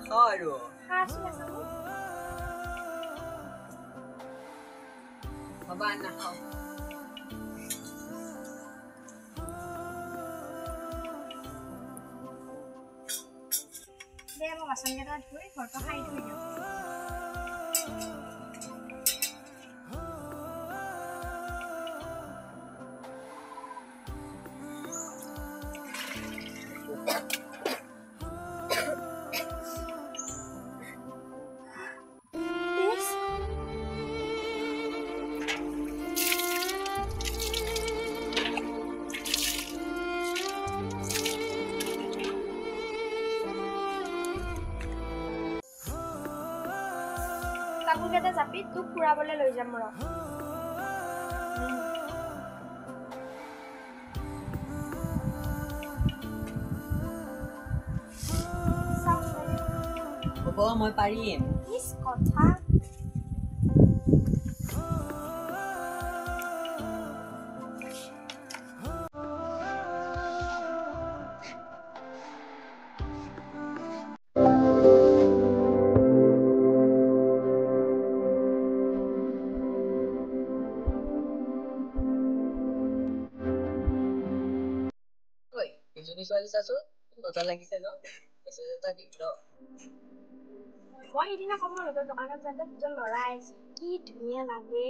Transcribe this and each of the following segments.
নাখাওঁ আৰু বাবা নাখাওঁ দে মই বাচনকেইটা ধুই ঘৰটো খাই থৈ দিওঁ কাপোৰকেইটা জাপি তোক ফুৰাবলৈ লৈ যাম ৰ হ'ব মই পাৰিম ইস কথা এজনী ছোৱালী চাচোন মজা লাগিছে ন মেছেজ এটা দি ৰ মই সিদিনা কম তই দোকানত যাওঁতে দুজন ল'ৰা আহিছে কি ধুনীয়া লাগে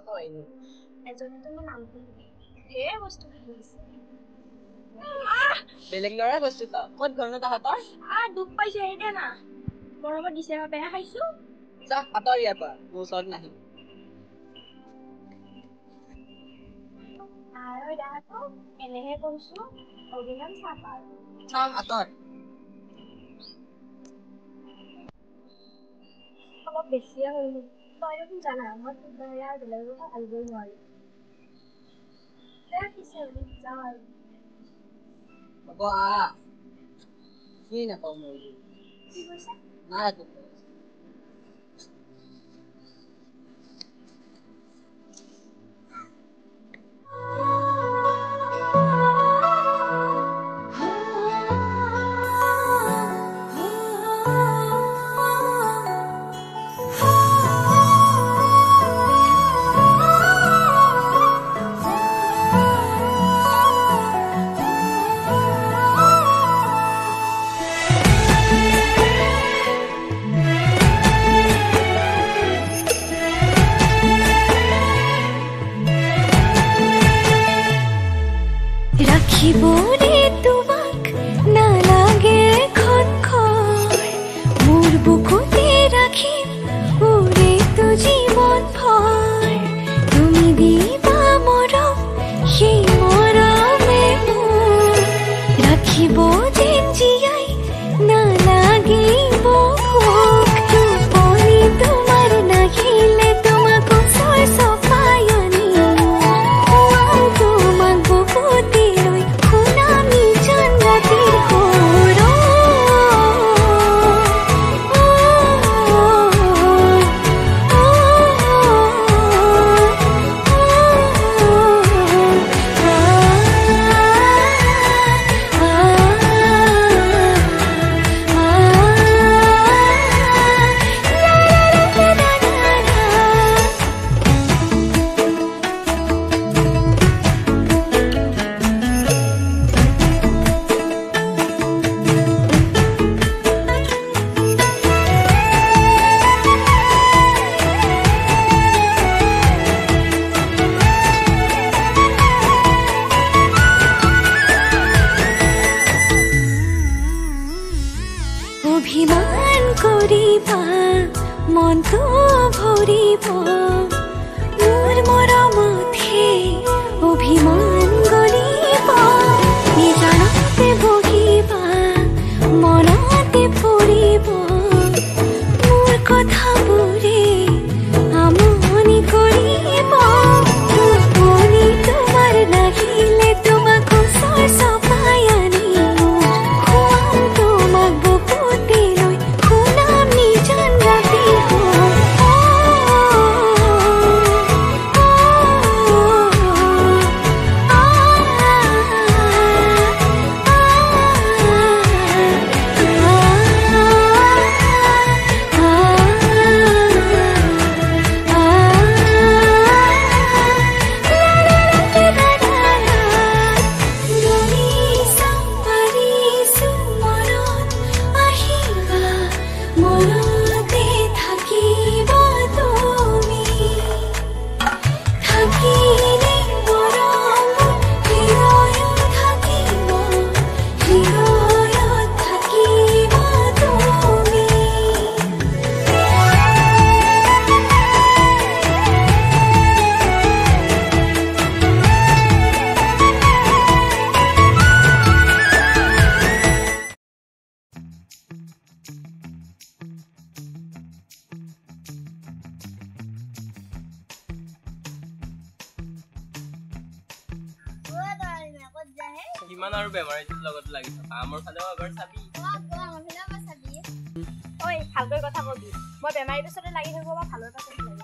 হয়নি এজনীতো মোৰ নামটো ঢেৰ বস্তু কিনিছে বেলেগ ল'ৰাই বস্তু পাওঁ ক'ত ঘৰ ন তাহাঁতৰ দুখ পাইছে এতিয়া না মৰমত দিছে বেয়া খাইছো যা আঁতৰ ইয়াৰ পৰা মোৰ ওচৰত নাহি আৰু দাঁতো এনেহে কৈছো অভিনম চাপাৰ আঁতৰ অলপ বেছিয়ে হ'ল তই দেখোন জানা মই তোক বেয়া বেলেগৰ কথা ভাবিবই নোৱাৰি পিছে যাওঁ আৰু হ'ব কি নাপাওঁ মোৰ কি কৈছে নাই ৰাখিবনে তোমাক নালাগে খনখৰ মোৰ বুকুতে ৰাখিম উৰেটো জীৱন ভৰ তুমি দিবা মৰম সেই মৰমে মোৰ ৰাখিব যেন জীয়াই নালাগিব ভোক টোপনি তোমাৰ নাহিলে তোমাক ওচৰ চপাই আনিম তোমাক বুকুতে অভিমান কৰিবা মনটো ভৰিব মোৰ মৰমতহে অভিমান গলিব নিজানতে বহিবা মনতে পৰিব মোৰ কথাবোৰে আমনি কৰিব টোপনি তোমাৰ নাহিলে তোমাক ওচৰ চপাই আনিম তোমাক বুকুতে লৈ শুনাম নিজান ৰাতি কিমান আৰু বেমাৰীটোৰ লগত লাগি থকা আমাৰ ফালেও এবাৰ চাবি ঐ ভালকৈ কথা কবি মই বেমাৰীৰ পিছতে লাগি থাকিব বা ভালৰ পাছতে লাগি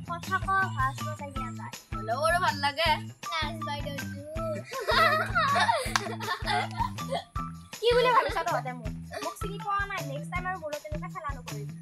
কথা ক ফাষ্ট চাই যায় হ'লেও আৰু ভাল লাগে কি বুলি ভাবিছ তহঁতে মোক চিনি পোৱা নাই নেক্সট টাইম আৰু বলো তেনেকুৱা খেলা নকৰিবি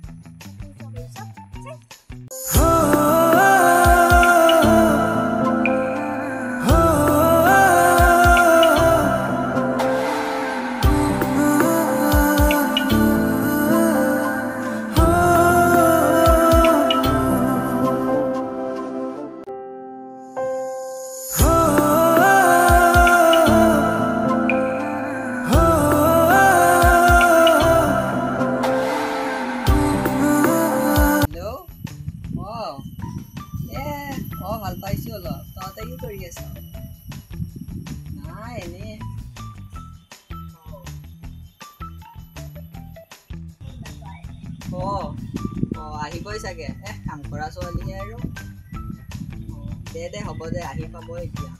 ভাল পাইছো অলপ তহঁতে কি কৰি আছ নাই এনে আহিবই চাগে কাম কৰা ছোৱালীহে আৰু দে হ'ব দে আহি পাব এতিয়া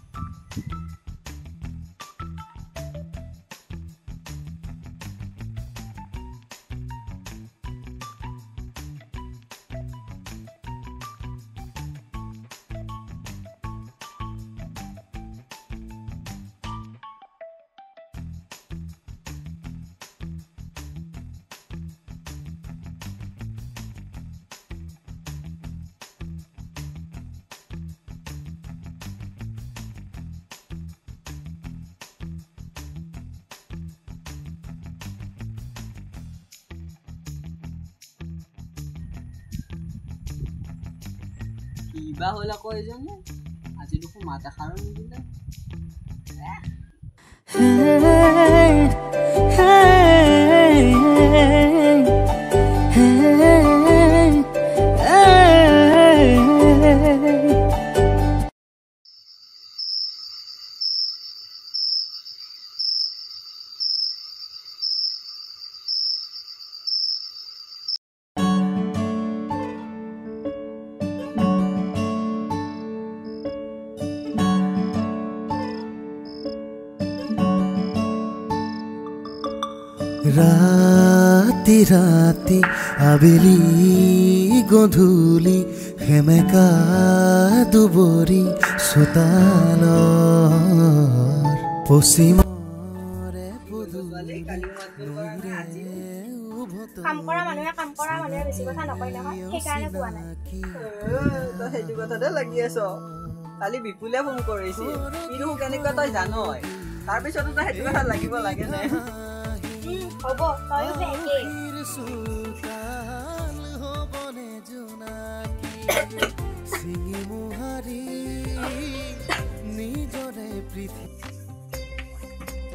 কিবা হ'ল আকৌ এজনে আজি দেখোন মাত এষাৰো নিদিলে ৰাতি ৰাতি আবেলি গধূলি সেমেকা দুবৰি চোতালৰ পশ্চিমৰে কাম কৰা মানুহে বেছি কথা নকয় নহয় সেইকাৰণে কোৱা নাই তই সেইটো কথাতে লাগি আছ কালি বিপুলে ফোন কৰিছিল কিন্তু কেনেকুৱা তই জানই তাৰপিছতো তই সেইটো কথা লাগিব লাগে নে হ'ব তয়ো বেগে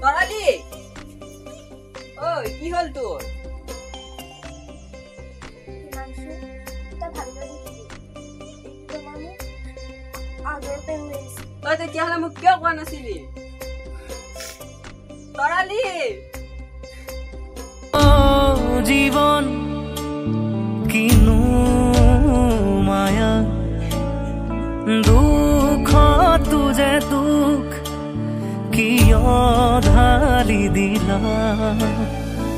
তৰালি ঐ কি হ'ল তোৰ তই তেতিয়াহ'লে মোক কিয় কোৱা নাছিলি তৰালি জীবন কিনো মায়া দুখ তুজে দুখ কিয় ঢালি দিলা